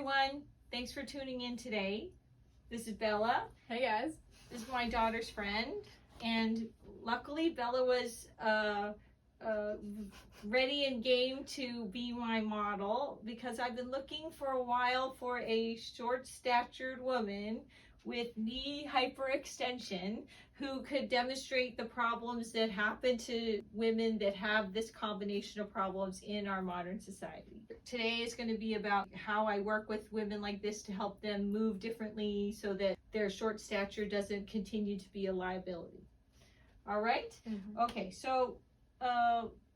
everyone. Thanks for tuning in today. This is Bella. Hey guys. This is my daughter's friend. And luckily Bella was ready and game to be my model because I've been looking for a while for a short-statured woman with knee hyperextension who could demonstrate the problems that happen to women that have this combination of problems in our modern society. Today is going to be about how I work with women like this to help them move differently so that their short stature doesn't continue to be a liability. All right? Mm-hmm. Okay, so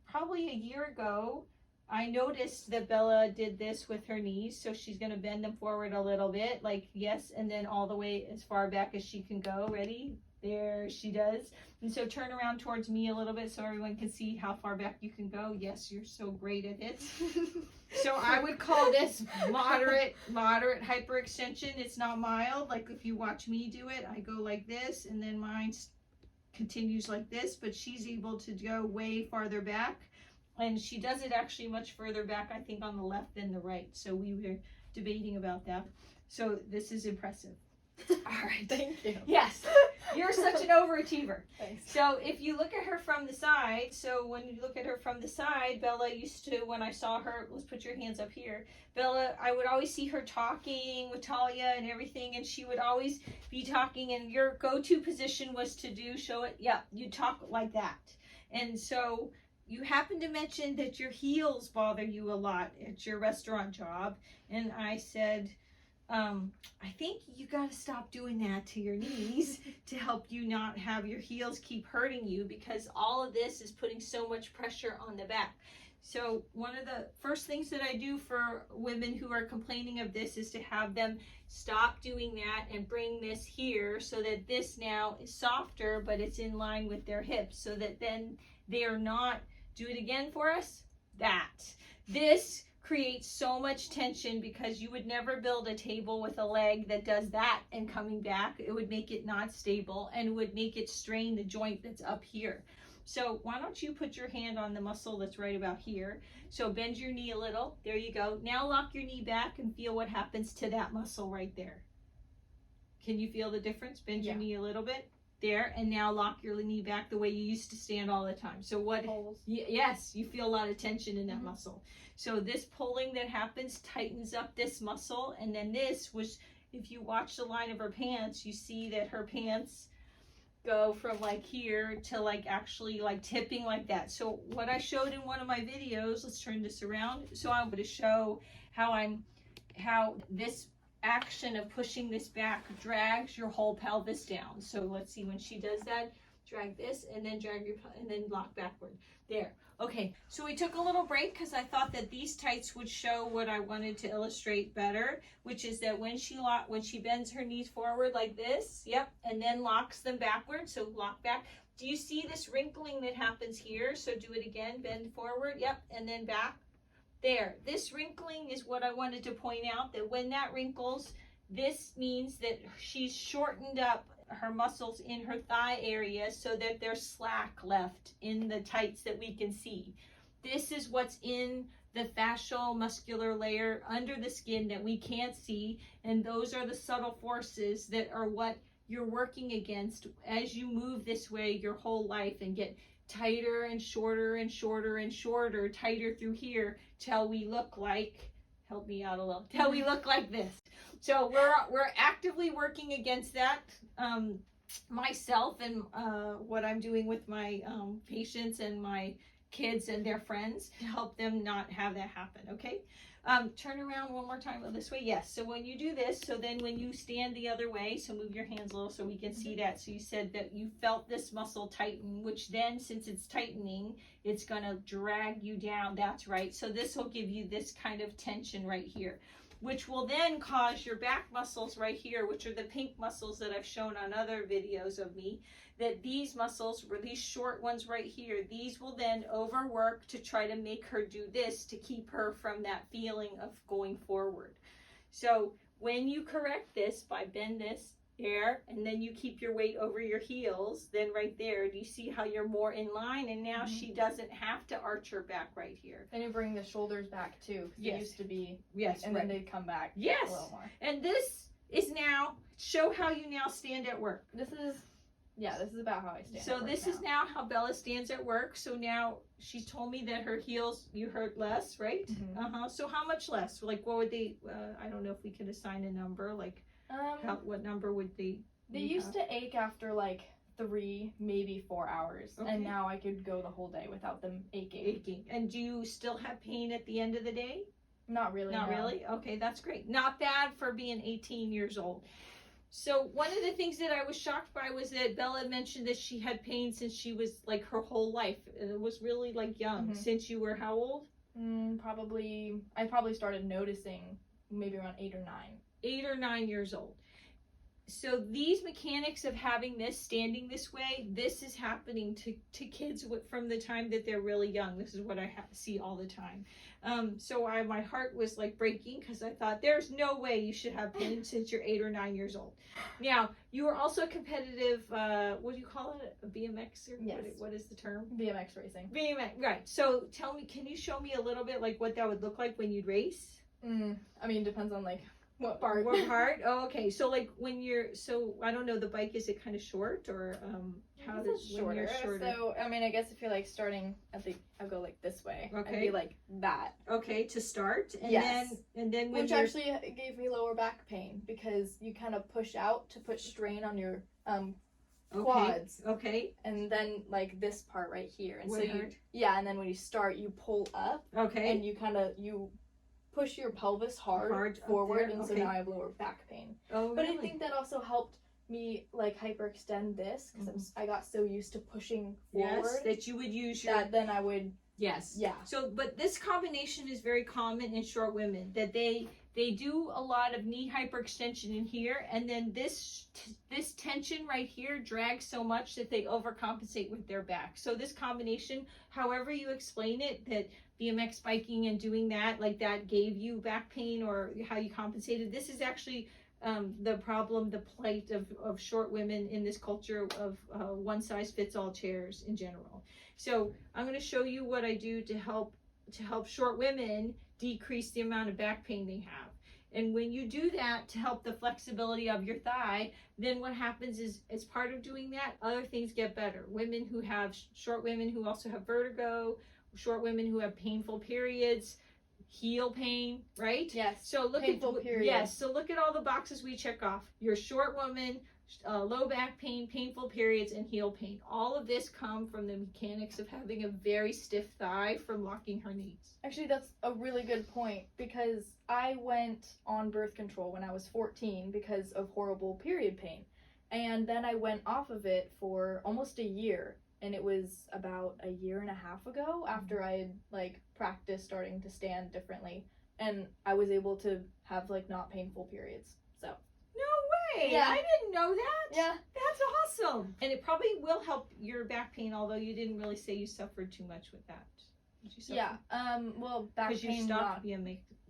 probably a year ago, I noticed that Bella did this with her knees, so she's going to bend them forward a little bit, like yes, and then all the way as far back as she can go. Ready? There she does. And so turn around towards me a little bit so everyone can see how far back you can go. Yes, you're so great at it. So I would call this moderate hyperextension. It's not mild. Like if you watch me do it, I go like this, and then mine continues like this, but she's able to go way farther back. And she does it actually much further back, I think, on the left than the right. So we were debating about that. So this is impressive. All right. Thank you. Yes. You're such an overachiever. Thanks. So if you look at her from the side, so when you look at her from the side, Bella used to, when I saw her, let's put your hands up here. Bella, I would always see her talking with Talia and everything, and she would always be talking, and your go-to position was to show it. Yeah, you talk like that. And so you happened to mention that your heels bother you a lot at your restaurant job. And I said, I think you got to stop doing that to your knees to help you not have your heels keep hurting you, because all of this is putting so much pressure on the back. So one of the first things that I do for women who are complaining of this is to have them stop doing that and bring this here so that this now is softer, but it's in line with their hips, so that then they are not. Do it again for us. This creates so much tension because you would never build a table with a leg that does that and coming back. It would make it not stable and would make it strain the joint that's up here. So why don't you put your hand on the muscle that's right about here. So bend your knee a little. There you go. Now lock your knee back and feel what happens to that muscle right there. Can you feel the difference? Bend your knee a little bit. There, and now lock your knee back the way you used to stand all the time. So what? Yes, you feel a lot of tension in that muscle. So this pulling that happens tightens up this muscle, and then this was, if you watch the line of her pants, you see that her pants go from like here to like actually like tipping like that. So what I showed in one of my videos, let's turn this around. So I'm going to show how this action of pushing this back drags your whole pelvis down. So let's see, when she does that, drag this and then drag your, and then lock backward. There. Okay, so we took a little break because I thought that these tights would show what I wanted to illustrate better, which is that when she bends her knees forward like this, yep, and then locks them backward, so lock back. Do you see this wrinkling that happens here? So do it again, bend forward, yep, and then back. There, this wrinkling is what I wanted to point out, that when that wrinkles, this means that she's shortened up her muscles in her thigh area so that there's slack left in the tights that we can see. This is what's in the fascial muscular layer under the skin that we can't see, and those are the subtle forces that are what you're working against as you move this way your whole life and get tighter and shorter and shorter and shorter, tighter through here till we look like, help me out a little, till we look like this. So we're actively working against that, myself and what I'm doing with my patients and my kids and their friends to help them not have that happen. Okay. Turn around one more time this way. Yes. So when you do this, so then when you stand the other way, so move your hands a little so we can see that. So you said that you felt this muscle tighten, which then, since it's tightening, it's going to drag you down. That's right. So this will give you this kind of tension right here, which will then cause your back muscles right here, which are the pink muscles that I've shown on other videos of me, that these muscles, or these short ones right here, these will then overwork to try to make her do this to keep her from that feeling of going forward. So when you correct this by bend this, there, and then you keep your weight over your heels, then right there, do you see how you're more in line? And now she doesn't have to arch her back right here. And you bring the shoulders back too, because it used to be, and then they'd come back a little more. And this is now, show how you now stand at work. This is about how I stand So at work this is now how Bella stands at work. So now she told me that her heels, you hurt less, right? So how much less? Like what would they, I don't know if we could assign a number, like what number would they used to ache after like 3, maybe 4 hours. And now I could go the whole day without them aching. And do you still have pain at the end of the day? Not really. Not really? Okay, that's great. Not bad for being 18 years old. So one of the things that I was shocked by was that Bella mentioned that she had pain since she was like her whole life. It was really like young. Since you were how old? I probably started noticing maybe around 8 or 9. 8 or 9 years old. So these mechanics of having this, standing this way, this is happening to kids from the time that they're really young. This is what I see all the time. So my heart was like breaking because I thought there's no way you should have pain since you're 8 or 9 years old. Now, you are also a competitive, what do you call it? A BMX? Or yes. What is the term? BMX racing. BMX, right. So tell me, can you show me a little bit like what that would look like when you'd race? I mean, depends on like what part. What part? Oh, okay. So like when you're, so I don't know, the bike, is it kind of short or how is it shorter? So I mean, I guess if you're like starting at I'll go like this way. Okay. I'd be like that. Okay, to start. And then when which actually gave me lower back pain because you kind of push out to put strain on your quads. Okay. And then like this part right here. And what so hurt? and then when you start, you pull up. Okay. And you push your pelvis hard forward, and so now I have lower back pain. Oh, but really? I think that also helped me like hyperextend this because I got so used to pushing forward that you would use your then I would yeah. So but this combination is very common in short women, that they do a lot of knee hyperextension in here, and then this tension right here drags so much that they overcompensate with their back. So this combination, however you explain it, that BMX biking and doing that, like that gave you back pain or how you compensated, this is actually the problem, the plight of short women in this culture of one size fits all chairs in general. So I'm going to show you what I do to help short women decrease the amount of back pain they have. And when you do that to help the flexibility of your thigh, then what happens is, as part of doing that, other things get better. Women who have, short women who also have vertigo, short women who have painful periods, heel pain, right? Yes. So look painful at periods. Yes. So look at all the boxes we check off. You're a short woman, low back pain, painful periods, and heel pain. All of this come from the mechanics of having a very stiff thigh from locking her knees. Actually, that's a really good point because I went on birth control when I was 14 because of horrible period pain. And then I went off of it for almost a year. And it was about a year and a half ago after I had like practiced starting to stand differently. And I was able to have like not painful periods. So. No way! Yeah. I didn't know that. Yeah. That's awesome. And it probably will help your back pain, although you didn't really say you suffered too much with that. Did you suffer? Yeah. Well, back pain. Because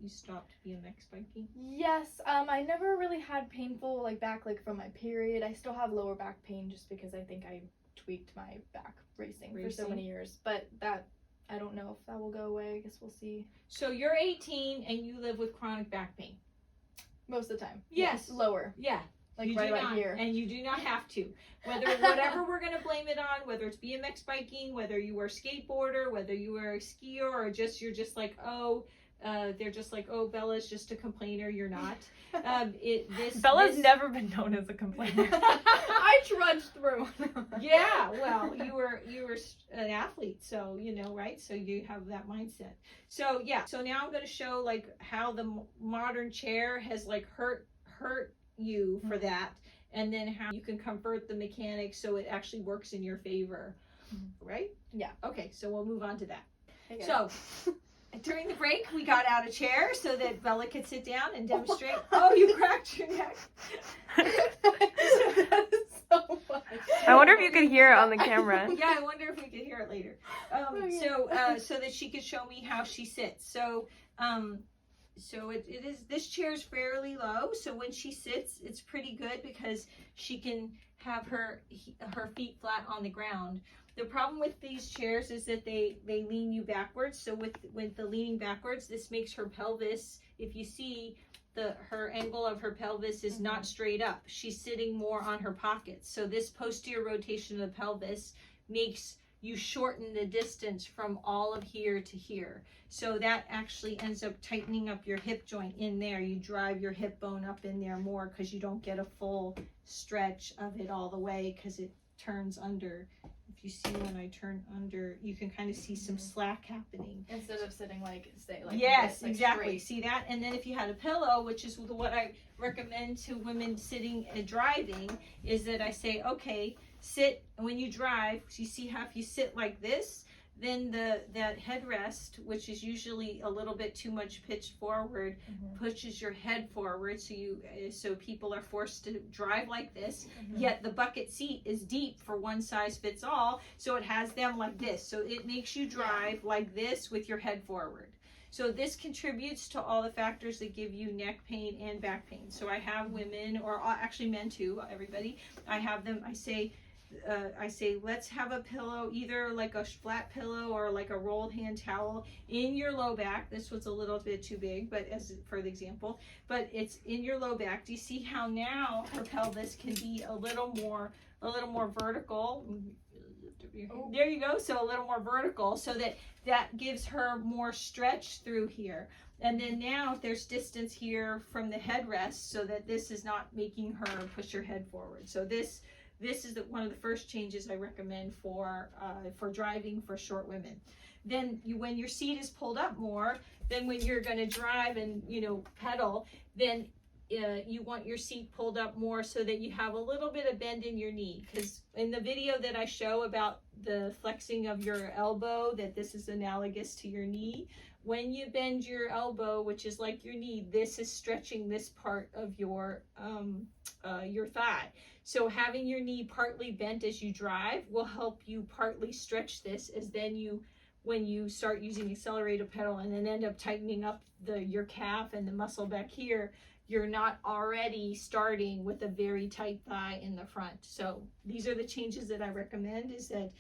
you stopped BMX biking? Yes. I never really had painful like back like from my period. I still have lower back pain just because I think I tweaked my back racing for so many years. But that, I don't know if that will go away. I guess we'll see. So you're 18 and you live with chronic back pain? Most of the time. Yes. Lower. Yeah. Like right here. And you do not have to. Whatever we're going to blame it on, whether it's BMX biking, whether you were a skateboarder, whether you were a skier, or you're just like, they're just like, oh, Bella's just a complainer. You're not. Bella's never been known as a complainer. I trudged through. Yeah, well, you were an athlete, so right? So you have that mindset. So yeah. So now I'm going to show like how the modern chair has like hurt you for that, and then how you can convert the mechanics so it actually works in your favor, right? Yeah. Okay, so we'll move on to that. Okay. So during the break, we got out a chair so that Bella could sit down and demonstrate. Oh, you cracked your neck. That is so funny. I wonder if you could hear it on the camera. Yeah, I wonder if we could hear it later. So that she could show me how she sits. so it is, this chair is fairly low, so when she sits, it's pretty good because she can have her feet flat on the ground. The problem with these chairs is that they lean you backwards. So with the leaning backwards, this makes her pelvis, if you see, her angle of her pelvis is not straight up. She's sitting more on her pockets. So this posterior rotation of the pelvis makes you shorten the distance from all of here to here. So that actually ends up tightening up your hip joint in there. You drive your hip bone up in there more because you don't get a full stretch of it all the way because it turns under. If you see when I turn under, you can kind of see some slack happening. Instead of sitting like yes, this, like exactly. straight. See that? And then if you had a pillow, which is what I recommend to women sitting and driving, is that I say, okay, sit, and when you drive, you see how if you sit like this, then that headrest, which is usually a little bit too much pitched forward, pushes your head forward, so people are forced to drive like this. Yet the bucket seat is deep for one size fits all, so it has them like this. So it makes you drive like this with your head forward. So this contributes to all the factors that give you neck pain and back pain. So I have women, or actually men too, everybody, I have them, I say, let's have a pillow, either like a flat pillow or like a rolled hand towel in your low back. This was a little bit too big, but as for the example, but it's in your low back. Do you see how now her pelvis can be a little more vertical? Oh. There you go. So a little more vertical, so that gives her more stretch through here. And then now there's distance here from the headrest, so that this is not making her push her head forward. So this is one of the first changes I recommend for driving for short women. Then when your seat is pulled up more, then when you're going to drive and pedal, then you want your seat pulled up more so that you have a little bit of bend in your knee. Because in the video that I show about the flexing of your elbow, that this is analogous to your knee. When you bend your elbow, which is like your knee, this is stretching this part of your thigh. So having your knee partly bent as you drive will help you partly stretch this, as then when you start using accelerated pedal and then end up tightening up your calf and the muscle back here, you're not already starting with a very tight thigh in the front. So these are the changes that I recommend, is that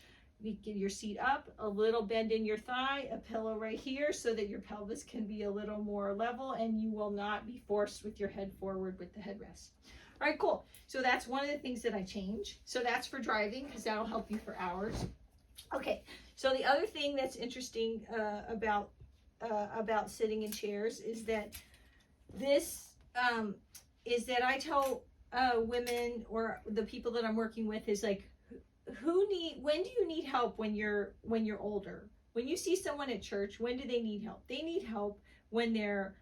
you get your seat up, a little bend in your thigh, a pillow right here so that your pelvis can be a little more level and you will not be forced with your head forward with the headrest. All right, cool. So that's one of the things that I change. So that's for driving, because that'll help you for hours. Okay, so the other thing that's interesting about sitting in chairs is that I tell women, or the people that I'm working with, is like, when do you need help when you're older? When you see someone at church, when do they need help? They need help when they're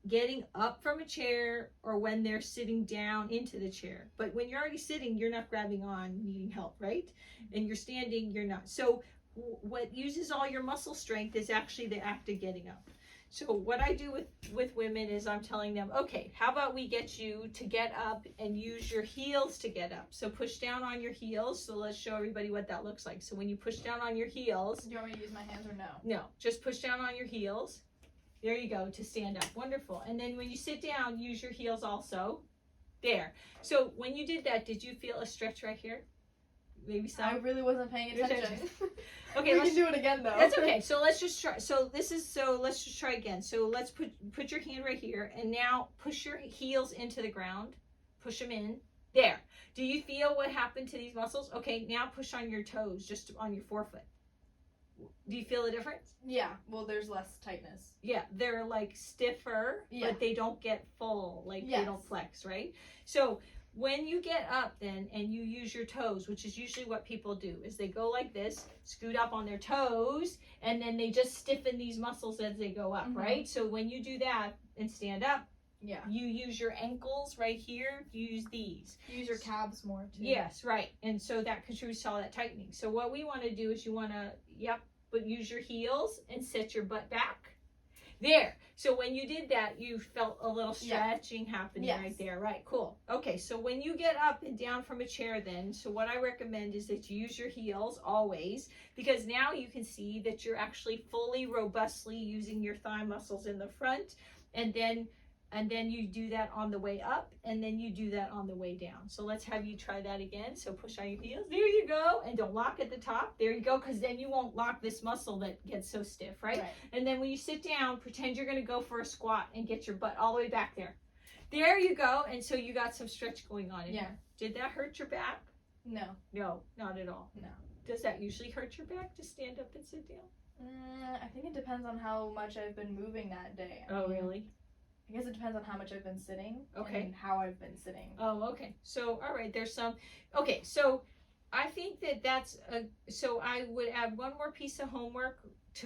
getting up from a chair or when they're sitting down into the chair. But when you're already sitting, you're not grabbing on needing help, right? And you're standing, you're not. So what uses all your muscle strength is actually the act of getting up. So what I do with women is I'm telling them, okay, how about we get you to get up and use your heels to get up. So push down on your heels. So let's show everybody what that looks like. So when you push down on your heels. Do you want me to use my hands or no? No, just push down on your heels. There you go, to stand up. Wonderful. And then when you sit down, use your heels also. There. So when you did that, did you feel a stretch right here? Maybe some? I really wasn't paying attention. Okay, we can do it again though. That's okay. So let's just try. Let's just try again. So let's put your hand right here, and now push your heels into the ground. Push them in. There. Do you feel what happened to these muscles? Okay, now push on your toes, just on your forefoot. Do you feel the difference? Yeah, well, there's less tightness. Yeah, they're like stiffer, but they don't get full, like they don't flex, right? So when you get up then and you use your toes, which is usually what people do, is they go like this, scoot up on their toes, and then they just stiffen these muscles as they go up, right? So when you do that and stand up, you use your ankles right here, you use these. You use your calves more too. Yes, right. And so that contributes to all that tightening. So what we want to do is you want to, but use your heels and set your butt back. There. So when you did that, you felt a little stretching happening right there. Right, cool. Okay, so when you get up and down from a chair then, so what I recommend is that you use your heels always, because now you can see that you're actually fully, robustly using your thigh muscles in the front, and then you do that on the way up, and then you do that on the way down. So let's have you try that again. So push on your heels. There you go. And don't lock at the top. There you go, because then you won't lock this muscle that gets so stiff, right? And then when you sit down, pretend you're going to go for a squat and get your butt all the way back there. There you go. And so you got some stretch going on in here. Did that hurt your back? No. No, not at all. No. Does that usually hurt your back to stand up and sit down? I think it depends on how much I've been moving that day. Oh, really? I guess it depends on how much I've been sitting. Okay. And how I've been sitting. Oh, okay. So, all right, there's some. Okay, so I think that's so I would add one more piece of homework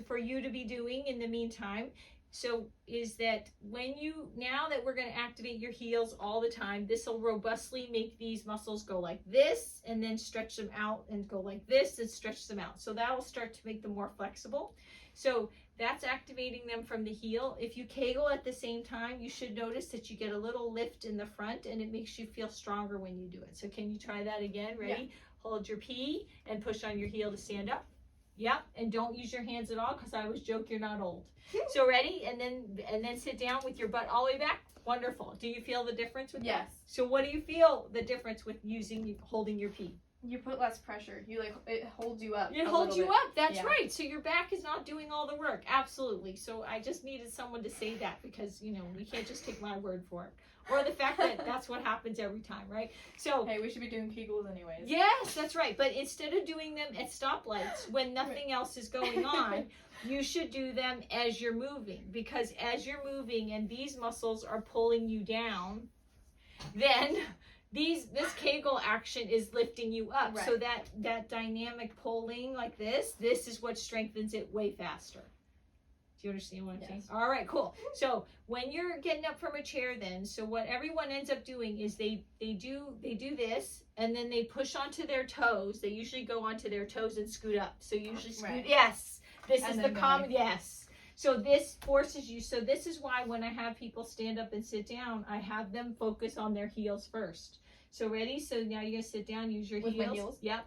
for you to be doing in the meantime. So is that now that we're going to activate your heels all the time, this will robustly make these muscles go like this and then stretch them out and go like this and stretch them out. So that will start to make them more flexible. So that's activating them from the heel. If you kegel at the same time, you should notice that you get a little lift in the front and it makes you feel stronger when you do it. So can you try that again? Ready? Yeah. Hold your P and push on your heel to stand up. Yep, and don't use your hands at all, because I always joke you're not old. So ready? And then sit down with your butt all the way back. Wonderful. Do you feel the difference with that? Yes. So what do you feel the difference with holding your P? You put less pressure. It holds you up. It holds you up. That's right. So your back is not doing all the work. Absolutely. So I just needed someone to say that, because you can't just take my word for it. Or the fact that that's what happens every time, right? So hey, we should be doing Kegels anyways. Yes, that's right. But instead of doing them at stoplights when nothing else is going on, you should do them as you're moving, because as you're moving and these muscles are pulling you down, then this Kegel action is lifting you up. Right. So that dynamic pulling like this is what strengthens it way faster. Do you understand what I'm saying? All right, cool. So when you're getting up from a chair then, so what everyone ends up doing is they do this, and then they push onto their toes. They usually go onto their toes and scoot up. So you usually scoot. Right. Yes. This is the common. Yes. So this forces you. So this is why when I have people stand up and sit down, I have them focus on their heels first. So ready? So now you're going to sit down, use your heels. With my heels? Yep.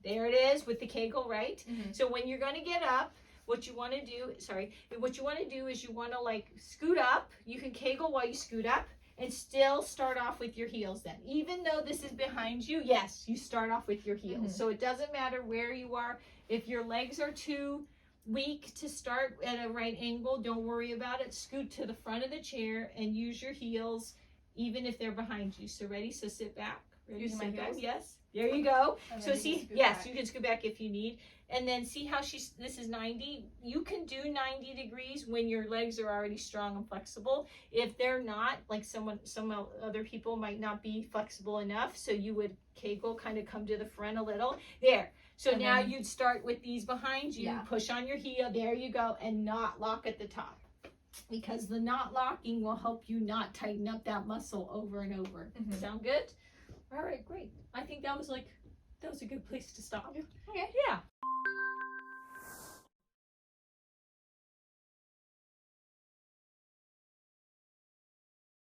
There it is with the Kegel, right? Mm-hmm. So when you're going to get up, what you want to do is you want to like scoot up. You can Kegel while you scoot up and still start off with your heels then. Even though this is behind you, yes, you start off with your heels. Mm-hmm. So it doesn't matter where you are. If your legs are too weak to start at a right angle, don't worry about it. Scoot to the front of the chair and use your heels even if they're behind you. So ready? So sit back. Ready? Using my heels? Yes. There you go. So see, yes, back. You can scoot back if you need. And then see how this is 90. You can do 90 degrees when your legs are already strong and flexible. If they're not, like some other people might not be flexible enough, so you would Kegel, kind of come to the front a little. There. So and now you'd start with these behind you, push on your heel, there you go, and not lock at the top. Because the not locking will help you not tighten up that muscle over and over. Mm-hmm. Sound good? All right, great. I think that was a good place to stop. Okay. Yeah.